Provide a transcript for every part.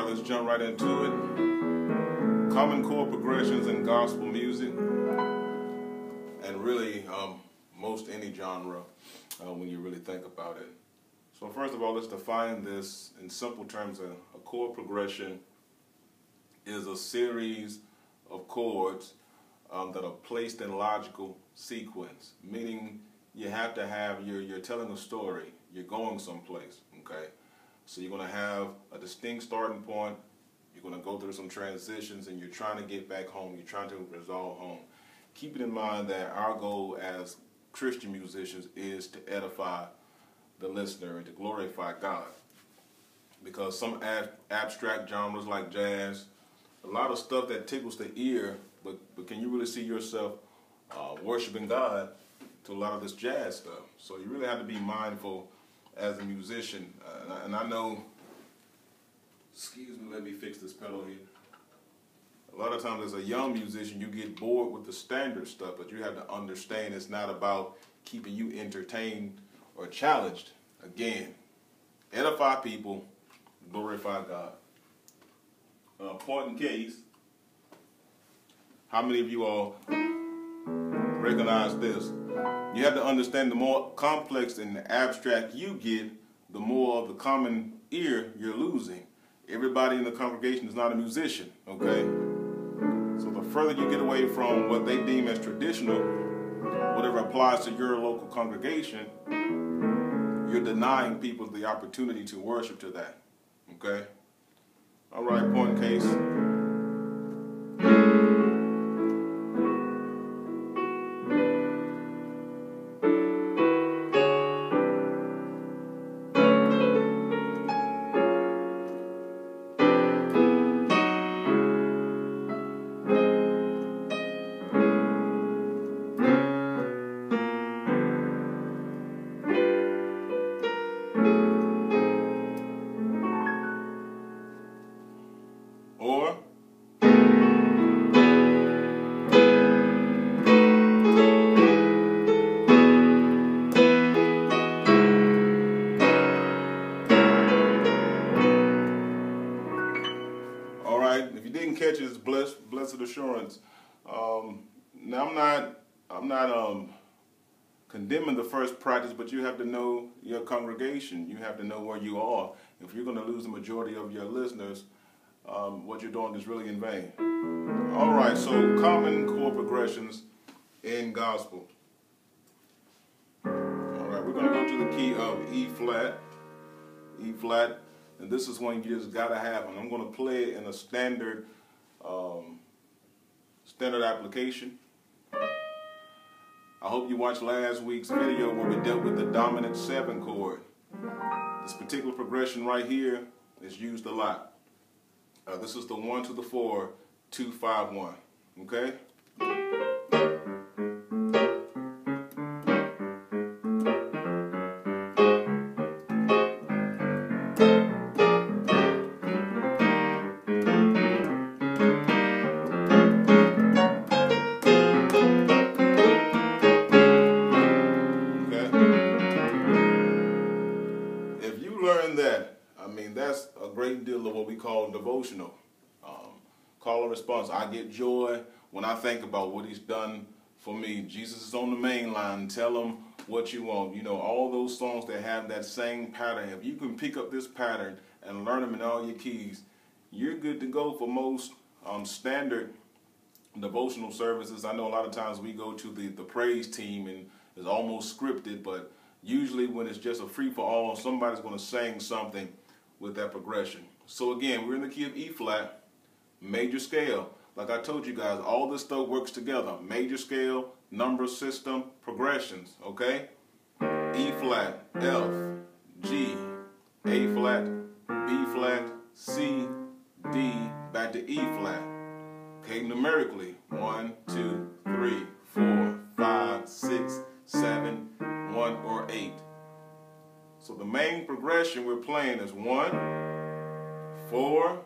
let's jump right into it. Common chord progressions in gospel music, and really most any genre when you really think about it. So first of all, let's define this in simple terms. A chord progression is a series of chords that are placed in logical sequence, meaning you have to have, you're telling a story, you're going someplace, okay? So you're going to have a distinct starting point, you're going to go through some transitions, and you're trying to get back home, you're trying to resolve home. Keeping in mind that our goal as Christian musicians is to edify the listener and to glorify God. Because some abstract genres like jazz, a lot of stuff that tickles the ear, but can you really see yourself worshiping God to a lot of this jazz stuff? So you really have to be mindful as a musician. And I know, excuse me, let me fix this pedal here. A lot of times as a young musician, you get bored with the standard stuff, but you have to understand it's not about keeping you entertained or challenged. Again, edify people, glorify God. Point in case, how many of you all recognize this? You have to understand the more complex and abstract you get, the more of the common ear you're losing. Everybody in the congregation is not a musician, okay? So the further you get away from what they deem as traditional, whatever applies to your local congregation, you're denying people the opportunity to worship to that, okay? All right, point in case. Or all right, if you didn't catch it, it's blessed assurance. Now I'm not condemning the first practice, but you have to know your congregation. You have to know where you are. If you're going to lose the majority of your listeners, what you're doing is really in vain. All right, so common chord progressions in gospel. All right, we're going to go to the key of E flat, and this is one you just got to have. And I'm going to play it in a standard application. I hope you watched last week's video where we dealt with the dominant 7 chord. This particular progression right here is used a lot. This is the 1 to the 4, 2, 5, 1. Okay? If you learn that, I mean, that's a great deal of what we call devotional. Call and response. I get joy when I think about what he's done for me. Jesus is on the main line. Tell him what you want. You know, all those songs that have that same pattern. If you can pick up this pattern and learn them in all your keys, you're good to go for most standard devotional services. I know a lot of times we go to the praise team and it's almost scripted, but usually when it's just a free-for-all, somebody's going to sing something with that progression. So again, we're in the key of E flat, major scale. Like I told you guys, all this stuff works together. Major scale, number system, progressions, okay? E flat, F, G, A flat, B flat, C, D, back to E flat. Okay, numerically, 1, 2, 3, 4, 5, 6, 7, 1, or 8. So the main progression we're playing is 1, 4,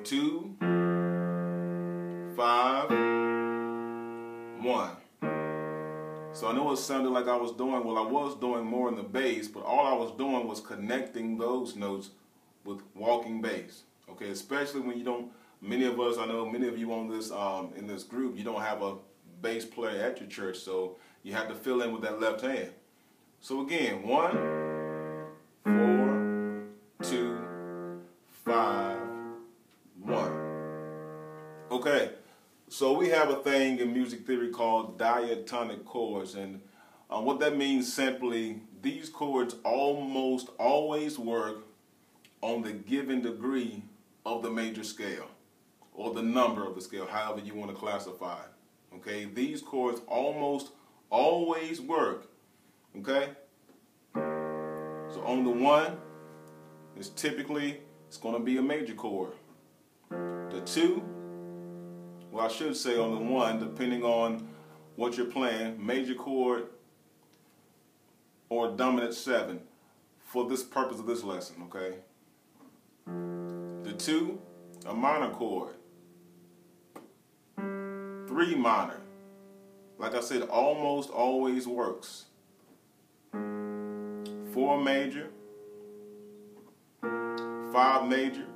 2, 5, 1. So I know it sounded like I was doing, well, I was doing more in the bass, but all I was doing was connecting those notes with walking bass. Okay, especially when you don't. Many of us, I know many of you on this in this group, you don't have a bass player at your church, so you have to fill in with that left hand. So again, 1, 4, 2, 5, 1. Okay, so we have a thing in music theory called diatonic chords, and what that means simply, these chords almost always work on the given degree of the major scale, or the number of the scale, however you want to classify it. Okay, these chords almost always work. Okay, so on the 1, it's going to be a major chord. The 2, well, I should say on the 1, depending on what you're playing, major chord or dominant 7 for this purpose of this lesson. Okay, the 2, a minor chord. 3, minor. Like I said, almost always works. 4, major. 5, major.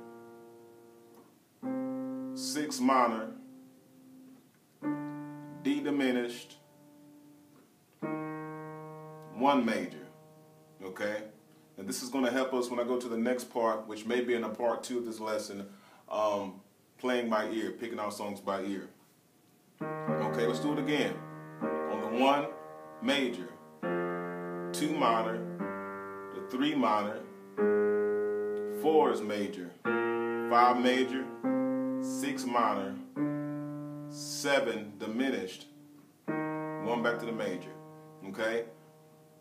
6, minor. D diminished. 1, major. Okay? And this is going to help us when I go to the next part, which may be in a part 2 of this lesson, playing by ear, picking out songs by ear. Okay, let's do it again. On the 1, major. 2, minor. The 3, minor. 4 is major. 5, major. 6, minor. 7, diminished. 1 back to the major. Okay?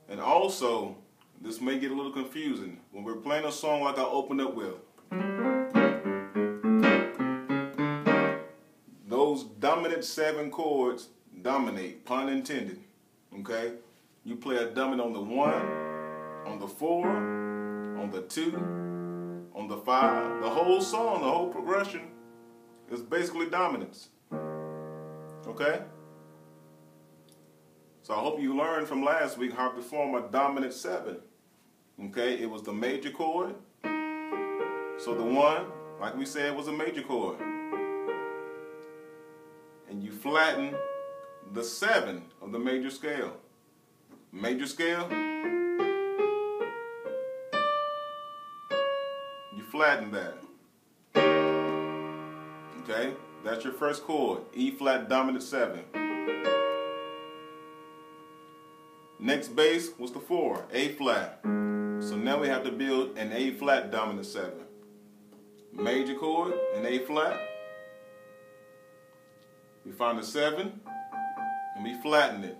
And also, this may get a little confusing. When we're playing a song like I opened up with, those dominant 7 chords dominate, pun intended. Okay? You play a dominant on the 1, on the 4, on the 2, on the 5. The whole song, the whole progression is basically dominance. Okay? So I hope you learned from last week how to form a dominant 7. Okay? It was the major chord. So the 1, like we said, was a major chord. And you flatten the 7 of the major scale. Major scale, you flatten that. Okay, that's your first chord, E flat dominant 7. Next bass was the 4, A flat. So now we have to build an A flat dominant 7. Major chord, an A flat. We find the 7 and we flatten it.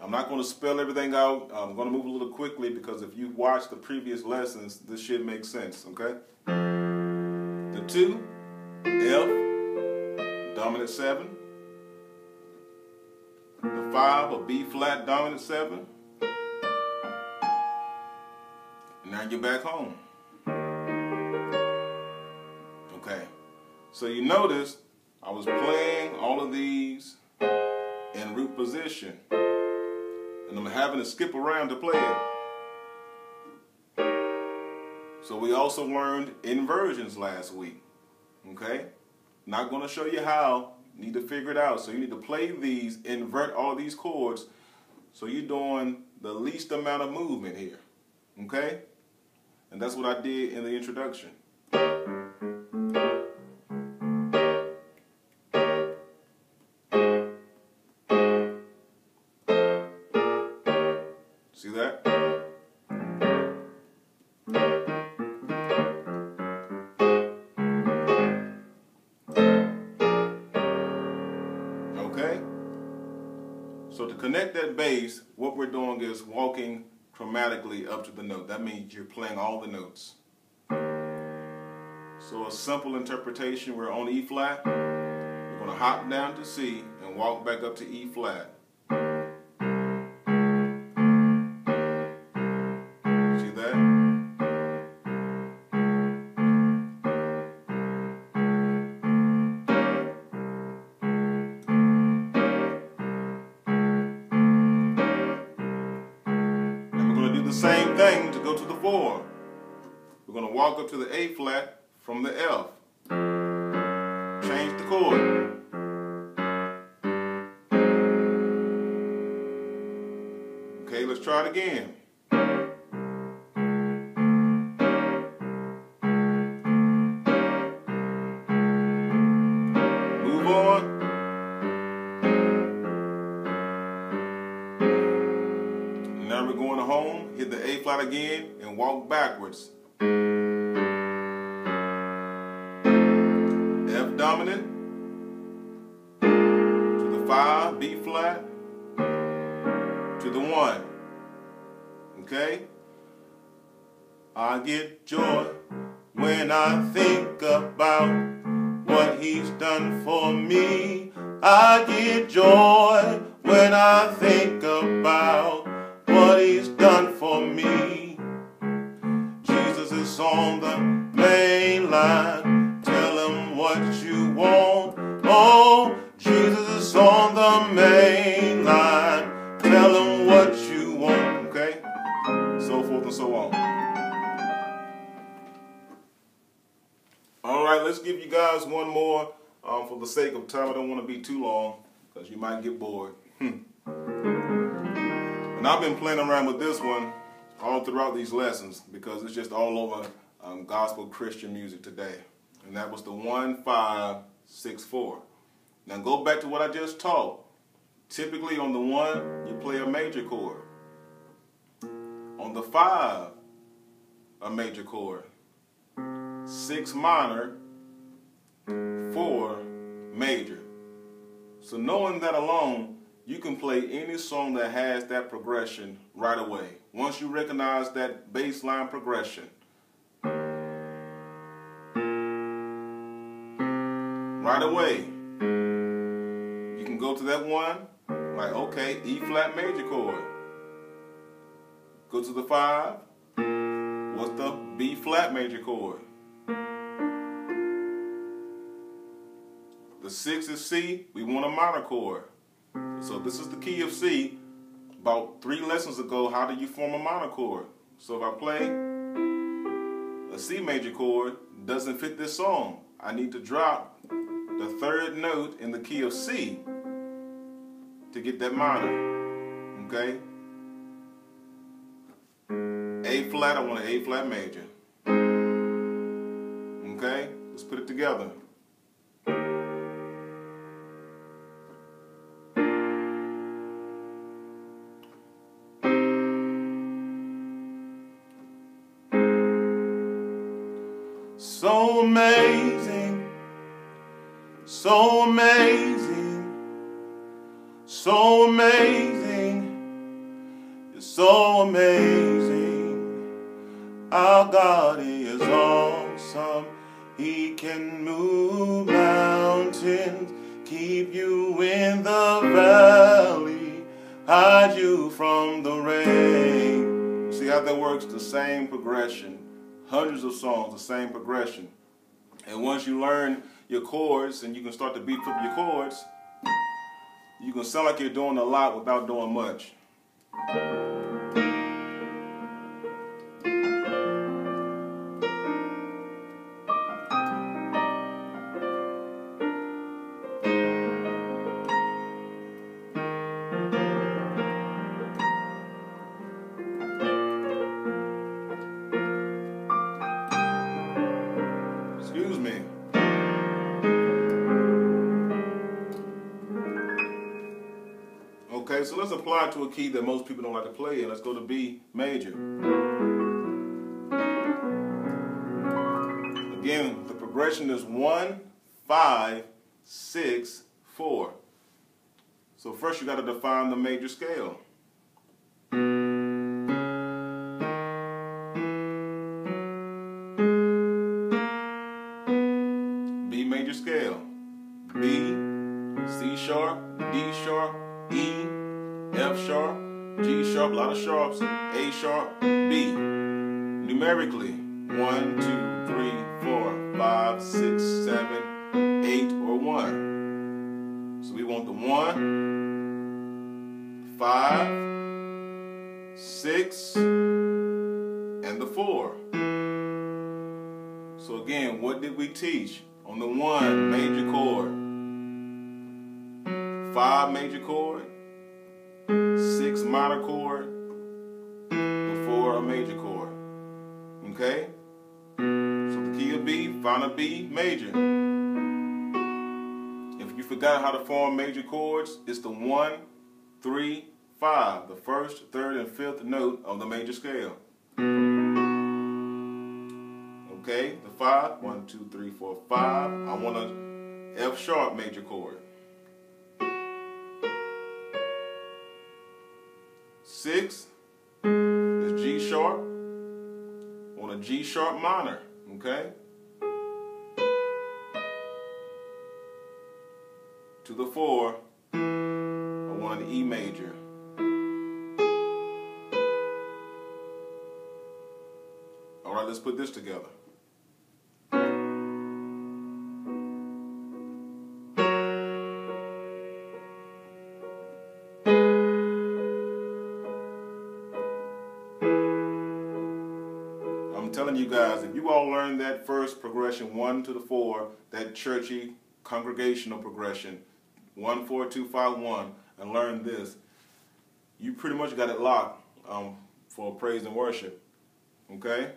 I'm not going to spell everything out. I'm going to move a little quickly because if you watch the previous lessons, this should make sense, okay? The 2, F, dominant 7. The 5, a B flat dominant 7. And now you're back home. Okay, so you notice I was playing all of these in root position. And I'm having to skip around to play it. So we also learned inversions last week. Okay? Not going to show you how. You need to figure it out. So you need to play these, invert all these chords, so you're doing the least amount of movement here. Okay? And that's what I did in the introduction. See that? Okay? So to connect that bass, what we're doing is walking chromatically up to the note. That means you're playing all the notes. So a simple interpretation, we're on E flat. We're going to hop down to C and walk back up to E flat. Same thing 4. We're going to walk up to the A flat from the F. Change the chord. Okay, let's try it again. Move on. Now we're going home, hit the A flat again, and walk backwards. F dominant to the 5, B flat to the 1. Okay? I get joy when I think about what He's done for me. I get joy when I think about what He's done for me. Jesus is on the main line. Tell Him what you want. Oh, Jesus is on the main line. Tell Him what you want. Okay? So forth and so on. All right, let's give you guys one more for the sake of time. I don't want to be too long because you might get bored. And I've been playing around with this one all throughout these lessons because it's just all over gospel Christian music today. And that was the 1, 5, 6, 4. Now go back to what I just taught. Typically on the 1, you play a major chord. On the 5, a major chord. 6 minor, 4 major. So knowing that alone, you can play any song that has that progression right away. Once you recognize that bass line progression, right away, you can go to that 1, like, okay, E flat major chord. Go to the 5, what's the B flat major chord? The 6 is C, we want a minor chord. So this is the key of C. About 3 lessons ago, how do you form a minor chord? So if I play a C major chord, doesn't fit this song. I need to drop the 3rd note in the key of C to get that minor. Okay? A flat, I want an A flat major. Okay? Let's put it together. So amazing, so amazing, so amazing, it's so amazing. Our God is awesome. He can move mountains, keep you in the valley, hide you from the rain. See how that works? The same progression. Hundreds of songs, the same progression. And once you learn your chords and you can start to beat up your chords, you can sound like you're doing a lot without doing much. Excuse me. Okay, so let's apply it to a key that most people don't like to play in. Let's go to B major. Again, the progression is 1, 5, 6, 4. So first you got to define the major scale. B major scale. B, C sharp, D sharp, E, F sharp, G sharp, a lot of sharps, A sharp, B. Numerically, 1, 2, 3, 4, 5, 6, 7, 8, or 1. So we want the 1, 5, 6, and and the 4. So again, what did we teach? On the 1 major chord, 5 major chord, 6 minor chord, the 4 a major chord. Okay? So the key of B, find a B major. If you forgot how to form major chords, it's the 1, 3, 5, the 1st, 3rd, and 5th note of the major scale. Okay, the 5, 1, 2, 3, 4, 5. I want an F sharp major chord. 6 is G sharp. I want a G sharp minor. Okay. To the 4, I want an E major. All right, let's put this together. I'm telling you guys, if you all learn that first progression, 1 to the 4, that churchy congregational progression, 1, 4, 2, 5, 1, and learn this, you pretty much got it locked for praise and worship. Okay?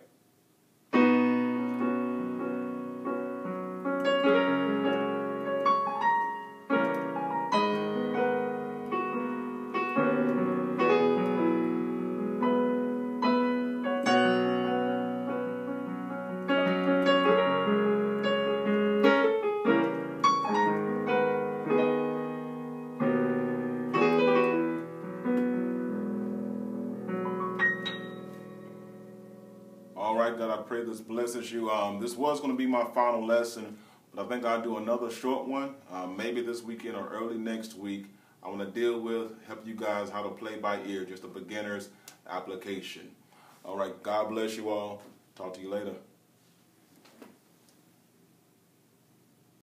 All right, God, I pray this blesses you. This was going to be my final lesson, but I think I'll do another short one, maybe this weekend or early next week. I want to help you guys how to play by ear, just a beginner's application. All right, God bless you all. Talk to you later.